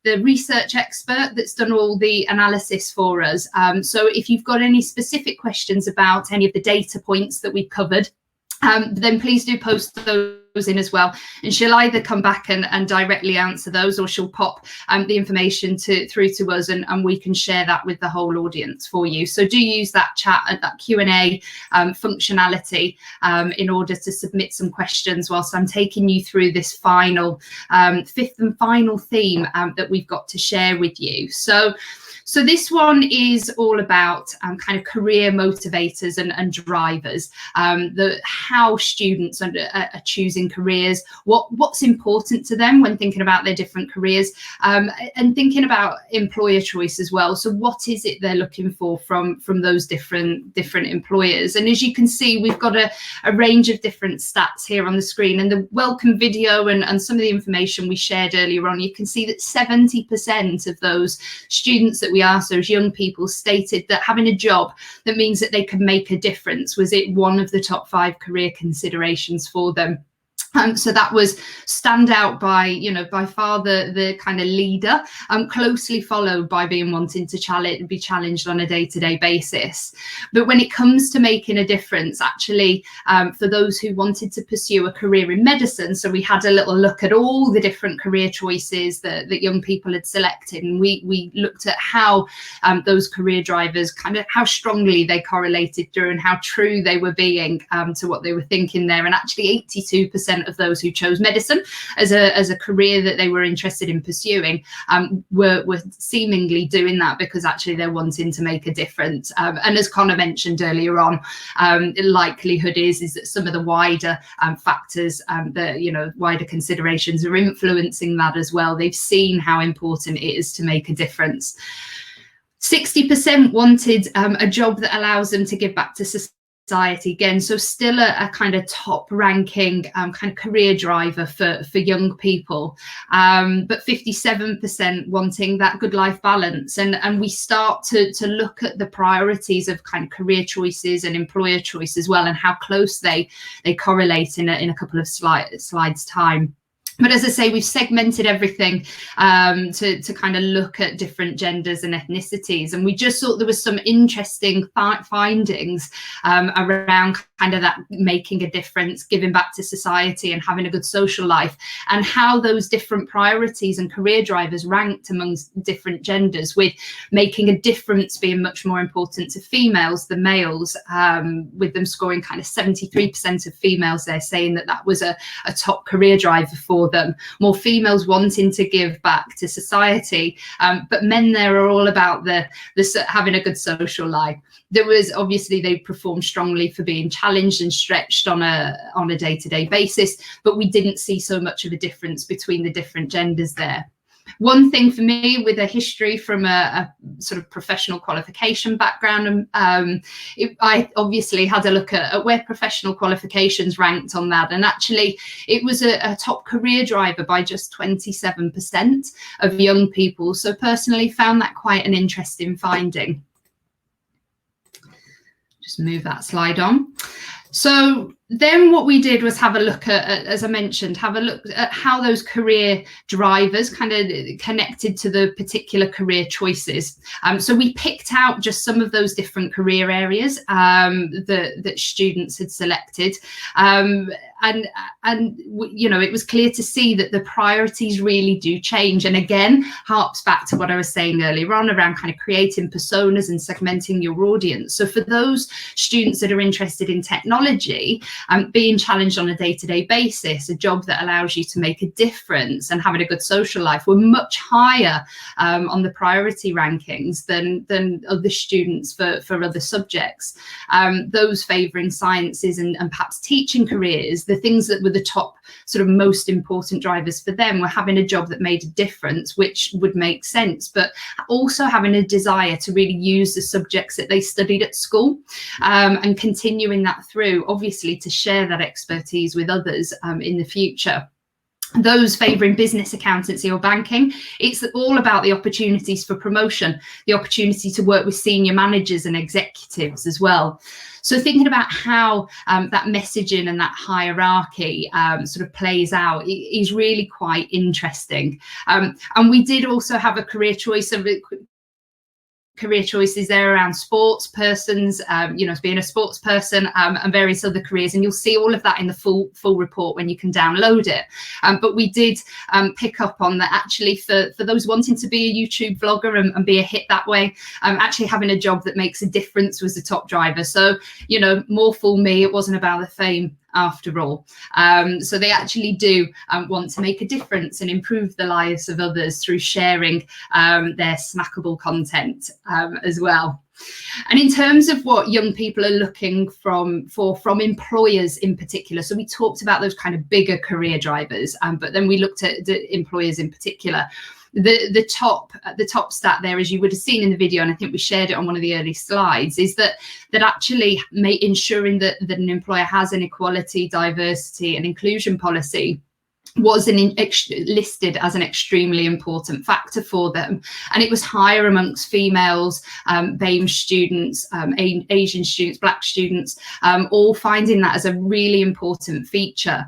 the research expert that's done all the analysis for us. So if you've got any specific questions about any of the data points that we've covered, then please do post those in as well, and she'll either come back and directly answer those, or she'll pop the information through to us, and we can share that with the whole audience for you. So do use that chat and that Q&A functionality in order to submit some questions whilst I'm taking you through this final 5th and final theme that we've got to share with you. So this one is all about kind of career motivators and drivers, how students are choosing careers, what's important to them when thinking about their different careers, and thinking about employer choice as well. So what is it they're looking for from those different employers? And as you can see, we've got a range of different stats here on the screen, and the welcome video and some of the information we shared earlier on, you can see that 70% of those students that we asked, those young people, stated that having a job that means that they can make a difference was it one of the top 5 career considerations for them. So that was stand out by far the kind of leader, closely followed by being wanting to be challenged on a day-to-day basis. But when it comes to making a difference, actually, for those who wanted to pursue a career in medicine, so we had a little look at all the different career choices that young people had selected, and we looked at how those career drivers, kind of how strongly they correlated through and how true they were being to what they were thinking there. And actually 82% of those who chose medicine as a career that they were interested in pursuing were seemingly doing that because actually they're wanting to make a difference. And as Connor mentioned earlier on, the likelihood is that some of the wider factors, wider considerations are influencing that as well. They've seen how important it is to make a difference. 60% wanted a job that allows them to give back to society. Again, so still a kind of top ranking kind of career driver for young people, but 57% wanting that good life balance. And we start to look at the priorities of kind of career choices and employer choice as well, and how close they correlate in a couple of slides time. But as I say, we've segmented everything to kind of look at different genders and ethnicities. And we just thought there was some interesting findings around kind of that making a difference, giving back to society and having a good social life, and how those different priorities and career drivers ranked amongst different genders, with making a difference being much more important to females than males, with them scoring kind of 73% of females there saying that was a top career driver for them. More females wanting to give back to society, but men there are all about the having a good social life. There was obviously they performed strongly for being challenged and stretched on a day-to-day basis, but we didn't see so much of a difference between the different genders there. One thing for me, with a history from a sort of professional qualification background, I obviously had a look at where professional qualifications ranked on that, and actually it was a top career driver by just 27% of young people. So personally found that quite an interesting finding. Just move that slide on. So then what we did was have a look at, as I mentioned, have a look at how those career drivers kind of connected to the particular career choices. So we picked out just some of those different career areas that students had selected. And it was clear to see that the priorities really do change. And again, harps back to what I was saying earlier on around kind of creating personas and segmenting your audience. So for those students that are interested in technology, being challenged on a day-to-day basis, a job that allows you to make a difference, and having a good social life were much higher on the priority rankings than other students for other subjects. Those favouring sciences and perhaps teaching careers, the things that were the top sort of most important drivers for them were having a job that made a difference, which would make sense, but also having a desire to really use the subjects that they studied at school, and continuing that through, obviously, to share that expertise with others in the future. Those favouring business, accountancy or banking, it's all about the opportunities for promotion, the opportunity to work with senior managers and executives as well. So thinking about how that messaging and that hierarchy sort of plays out is really quite interesting. And we did also have a career choice of career choices there around sports persons, you know, being a sports person, and various other careers, and you'll see all of that in the full report when you can download it. But we did pick up on that actually for those wanting to be a YouTube vlogger and be a hit that way, actually having a job that makes a difference was the top driver. So, you know, more fool me, it wasn't about the fame after all. So they actually do want to make a difference and improve the lives of others through sharing their snackable content as well. And in terms of what young people are looking from employers in particular, so we talked about those kind of bigger career drivers, but then we looked at the employers in particular. The top stat there, as you would have seen in the video, and I think we shared it on one of the early slides, is that actually ensuring that an employer has an equality, diversity and inclusion policy was listed as an extremely important factor for them, and it was higher amongst females, BAME students, Asian students, Black students, all finding that as a really important feature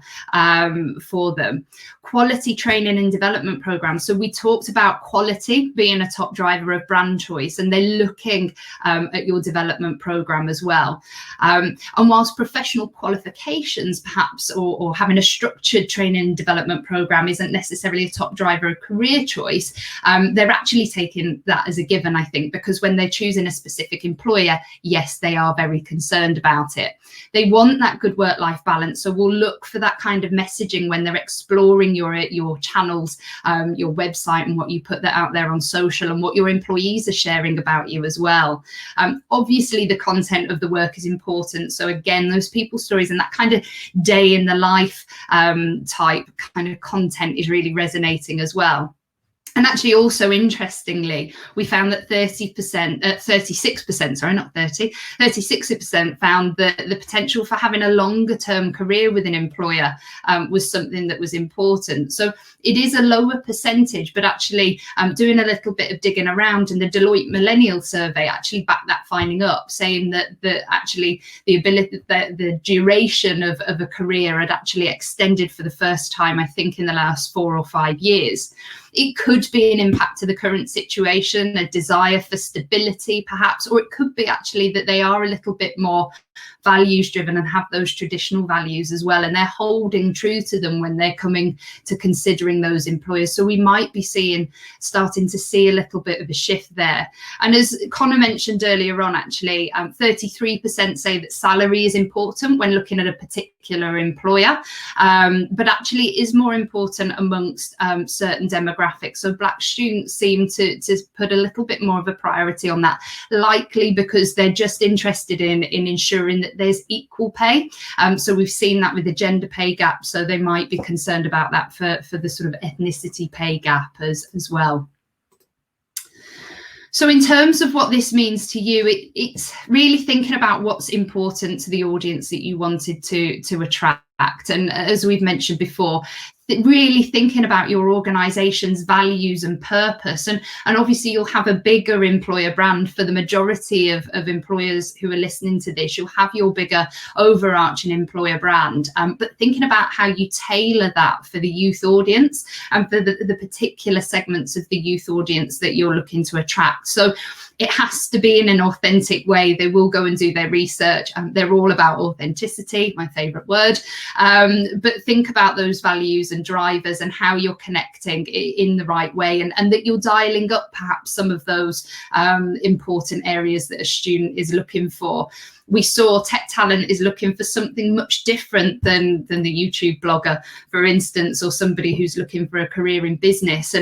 for them. Quality training and development programs. So we talked about quality being a top driver of brand choice, and they're looking at your development program as well. And whilst professional qualifications perhaps or having a structured training and development program isn't necessarily a top driver of career choice, they're actually taking that as a given, I think, because when they're choosing a specific employer, yes, they are very concerned about it. They want that good work-life balance, so we'll look for that kind of messaging when they're exploring your channels, your website, and what you put that out there on social, and what your employees are sharing about you as well. Obviously the content of the work is important, so again, those people stories and that kind of day in the life type kind of content is really resonating as well. And actually, also interestingly, we found that 36%, sorry, not 30, 36% found that the potential for having a longer term career with an employer was something that was important. So it is a lower percentage, but actually doing a little bit of digging around, and the Deloitte Millennial Survey actually backed that finding up, saying that actually the ability, the duration of a career had actually extended for the first time, I think, in the last 4 or 5 years. It could be an impact to the current situation, a desire for stability perhaps, or it could be actually that they are a little bit more values driven and have those traditional values as well, and they're holding true to them when they're coming to considering those employers. So we might be starting to see a little bit of a shift there. And as Connor mentioned earlier on, actually 33% say that salary is important when looking at a particular employer, but actually it is more important amongst certain demographics. So Black students seem to put a little bit more of a priority on that, likely because they're just interested in ensuring that there's equal pay. So we've seen that with the gender pay gap, so they might be concerned about that for the sort of ethnicity pay gap as well. So in terms of what this means to you, it's really thinking about what's important to the audience that you wanted to attract. And as we've mentioned before, really thinking about your organization's values and purpose. And obviously you'll have a bigger employer brand for the majority of employers who are listening to this. You'll have your bigger overarching employer brand, but thinking about how you tailor that for the youth audience and for the particular segments of the youth audience that you're looking to attract. So it has to be in an authentic way. They will go and do their research. They're all about authenticity, my favorite word. But think about those values and and drivers, and how you're connecting in the right way, and that you're dialing up perhaps some of those important areas that a student is looking for. We saw tech talent is looking for something much different than the YouTube blogger, for instance, or somebody who's looking for a career in business.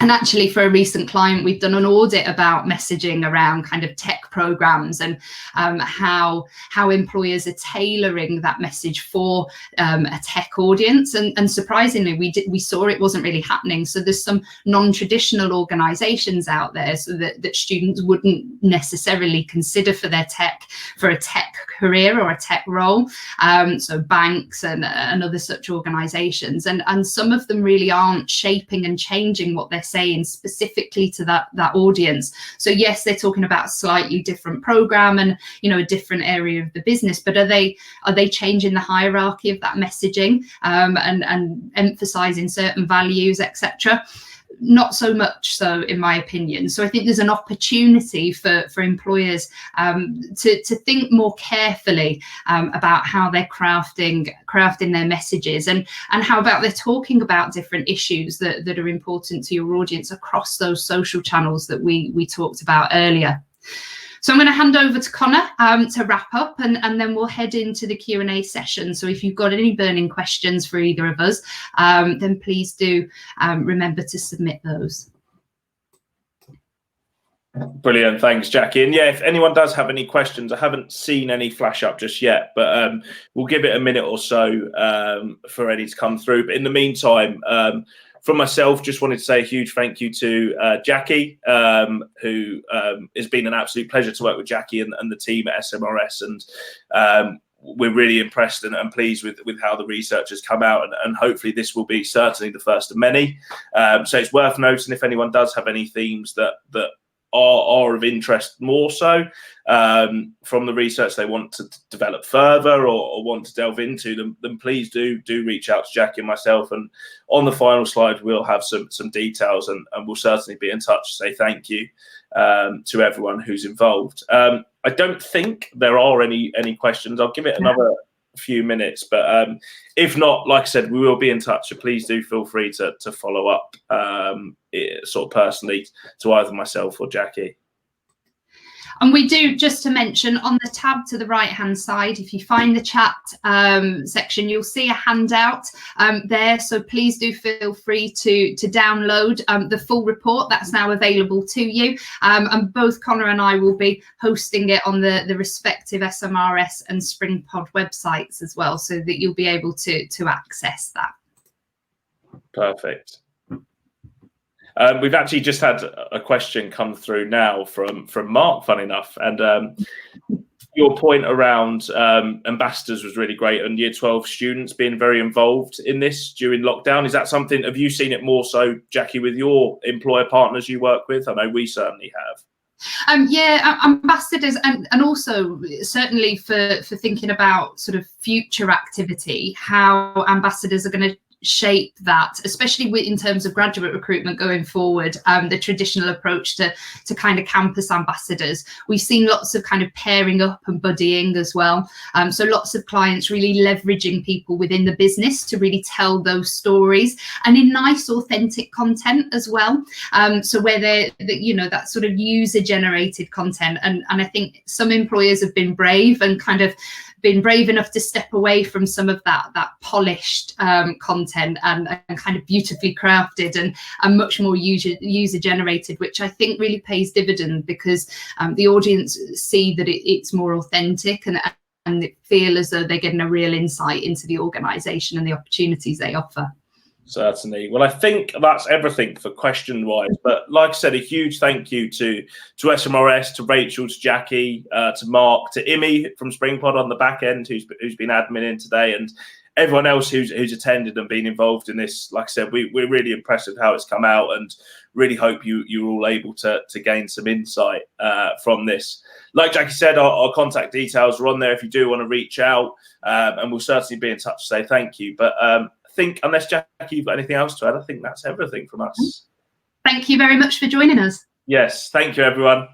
And actually, for a recent client, we've done an audit about messaging around kind of tech programs, and how employers are tailoring that message for a tech audience. And surprisingly, we saw it wasn't really happening. So there's some non-traditional organisations out there, so that students wouldn't necessarily consider for a tech career or a tech role. So banks and other such organisations, and some of them really aren't shaping and changing what they're saying specifically to that audience. So yes, they're talking about a slightly different program and a different area of the business, but are they changing the hierarchy of that messaging, and emphasizing certain values, etc.? Not so much so, in my opinion. So I think there's an opportunity for employers to think more carefully about how they're crafting their messages, and how about they're talking about different issues that are important to your audience across those social channels that we talked about earlier. So I'm going to hand over to Connor to wrap up, and then we'll head into the Q&A session. So if you've got any burning questions for either of us, then please do remember to submit those. Brilliant, thanks, Jackie. And yeah, if anyone does have any questions, I haven't seen any flash up just yet, but we'll give it a minute or so for any to come through. But in the meantime, from myself, just wanted to say a huge thank you to Jackie, who has been an absolute pleasure to work with Jackie and the team at SMRS. And we're really impressed and pleased with how the research has come out. And hopefully this will be certainly the first of many. So it's worth noting, if anyone does have any themes that are of interest more so from the research they want to develop further or want to delve into, then please do reach out to Jackie and myself. And on the final slide, we'll have some details, and we'll certainly be in touch to say thank you to everyone who's involved. I don't think there are any questions. I'll give it another few minutes, but if not, like I said, we will be in touch. So please do feel free to follow up sort of personally to either myself or Jackie. And we do, just to mention, on the tab to the right hand side, if you find the chat section, you'll see a handout there. So please do feel free to download the full report that's now available to you. And both Connor and I will be hosting it on the respective SMRS and Springpod websites as well, so that you'll be able to access that. Perfect. We've actually just had a question come through now from Mark, fun enough, and your point around ambassadors was really great, and Year 12 students being very involved in this during lockdown. Is that something, have you seen it more so, Jackie, with your employer partners you work with? I know we certainly have. Yeah, ambassadors, and also certainly for thinking about sort of future activity, how ambassadors are going to shape that, especially in terms of graduate recruitment going forward. The traditional approach to kind of campus ambassadors, we've seen lots of kind of pairing up and buddying as well. So lots of clients really leveraging people within the business to really tell those stories, and in nice authentic content as well. So where they're, that sort of user generated content, and I think some employers have been brave and kind of been brave enough to step away from some of that polished content and kind of beautifully crafted and much more user generated, which I think really pays dividend, because the audience see that it's more authentic and feel as though they're getting a real insight into the organisation and the opportunities they offer. Certainly. Well, I think that's everything for question-wise. But like I said, a huge thank you to SMRS, to Rachel, to Jackie, to Mark, to Imi from Springpod on the back end, who's been admin today, and everyone else who's attended and been involved in this. Like I said, we're really impressed with how it's come out, and really hope you're all able to gain some insight from this. Like Jackie said, our contact details are on there if you do want to reach out, and we'll certainly be in touch to say thank you. But I think, unless Jackie, you've got anything else to add, I think that's everything from us. Thank you very much for joining us. Yes, thank you, everyone.